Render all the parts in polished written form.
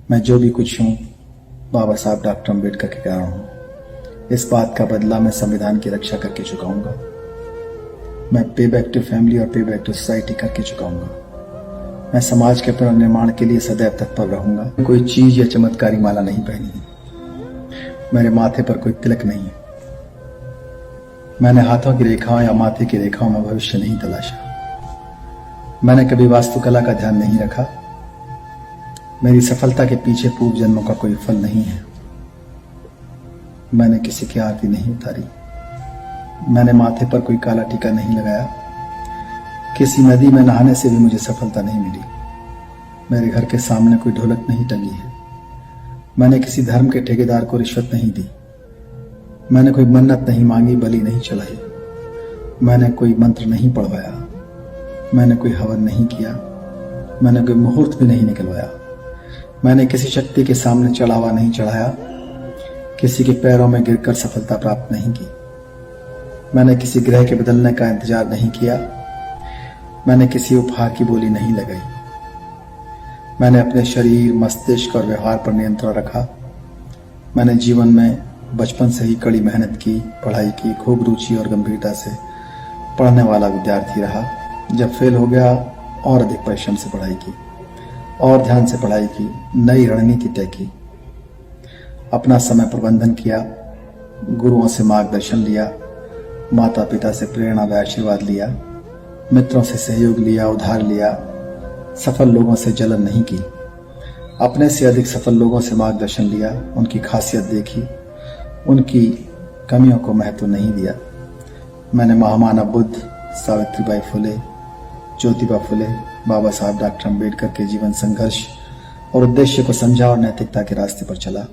मैं जो भी कुछ हूँ बाबा साहब डॉक्टर अम्बेडकर के कारण हूँ। इस बात का बदला मैं संविधान की रक्षा करके चुकाऊंगा। मैं पे बैक टू फैमिली और पे बैक टू सोसाइटी करके चुकाऊंगा। मैं समाज के पुनर्निर्माण के लिए सदैव तत्पर रहूंगा। कोई चीज या चमत्कारी माला नहीं पहनी है। मेरे माथे पर कोई तिलक नहीं है। मैंने हाथों की रेखाओं या माथे की रेखाओं में भविष्य नहीं तलाशा। मैंने कभी वास्तुकला का ध्यान नहीं रखा। मेरी सफलता के पीछे पूर्व जन्मों का कोई फल नहीं है। मैंने किसी की आरती नहीं उतारी। मैंने माथे पर कोई काला टीका नहीं लगाया। किसी नदी में नहाने से भी मुझे सफलता नहीं मिली। मेरे घर के सामने कोई ढोलक नहीं टंगी है। मैंने किसी धर्म के ठेकेदार को रिश्वत नहीं दी। मैंने कोई मन्नत नहीं मांगी, बलि नहीं चढ़ाई। मैंने कोई मंत्र नहीं पढ़वाया। मैंने कोई हवन नहीं किया। मैंने कोई मुहूर्त भी नहीं निकलवाया। मैंने किसी शक्ति के सामने चढ़ावा नहीं चढ़ाया। किसी के पैरों में गिरकर सफलता प्राप्त नहीं की। मैंने किसी ग्रह के बदलने का इंतजार नहीं किया। मैंने किसी उपहार की बोली नहीं लगाई। मैंने अपने शरीर, मस्तिष्क और व्यवहार पर नियंत्रण रखा। मैंने जीवन में बचपन से ही कड़ी मेहनत की, पढ़ाई की, खूब रुचि और गंभीरता से पढ़ने वाला विद्यार्थी रहा। जब फेल हो गया और अधिक परिश्रम से पढ़ाई की और ध्यान से पढ़ाई की, नई रणनीति तय की, अपना समय प्रबंधन किया, गुरुओं से मार्गदर्शन लिया, माता पिता से प्रेरणा व आशीर्वाद लिया, मित्रों से सहयोग लिया, उधार लिया, सफल लोगों से जलन नहीं की, अपने से अधिक सफल लोगों से मार्गदर्शन लिया, उनकी खासियत देखी, उनकी कमियों को महत्व नहीं दिया। मैंने महामानव बुद्ध, सावित्रीबाई फुले, ज्योतिबा फुले, बाबा साहब डॉक्टर अम्बेडकर के जीवन संघर्ष और उद्देश्य को समझा और नैतिकता के रास्ते पर चला,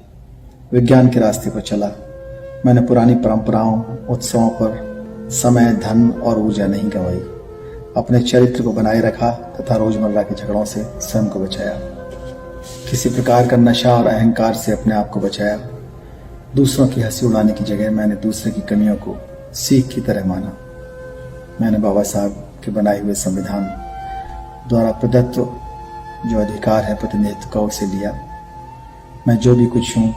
विज्ञान के रास्ते पर चला। मैंने पुरानी परंपराओं, उत्सवों पर समय, धन और ऊर्जा नहीं गंवाई। अपने चरित्र को बनाए रखा तथा रोजमर्रा के झगड़ों से स्वयं को बचाया। किसी प्रकार का नशा और अहंकार से अपने आप को बचाया। दूसरों की हंसी उड़ाने की जगह मैंने दूसरे की कमियों को सीख की तरह माना। मैंने बाबा साहब के बनाए हुए संविधान द्वारा प्रदत्त जो अधिकार है प्रतिनिधित्व का, उसे लिया। मैं जो भी कुछ हूँ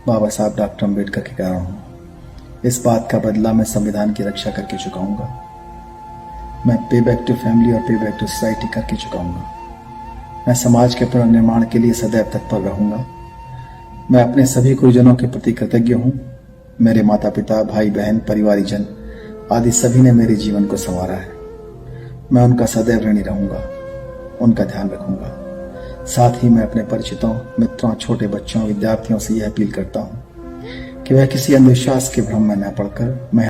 बाबा साहब डॉक्टर अम्बेडकर के कारण हूँ। इस बात का बदला मैं संविधान की रक्षा करके चुकाऊंगा। मैं पे बैक टू फैमिली और पे बैक टू सोसाइटी करके चुकाऊंगा। मैं समाज के पुनर्निर्माण के लिए सदैव तत्पर रहूंगा। मैं अपने सभी गुरुजनों के प्रति कृतज्ञ हूँ। मेरे माता पिता, भाई बहन, परिवारीजन आदि सभी ने मेरे जीवन को संवारा है। मैं उनका सदैव ऋणी रहूंगा, उनका ध्यान रखूंगा। साथ ही मैं अपने परिचितों, मित्रों, छोटे बच्चों, विद्यार्थियों से यह अपील करता हूँ कि वह किसी अंधविश्वास के भ्रम में न पड़कर मैं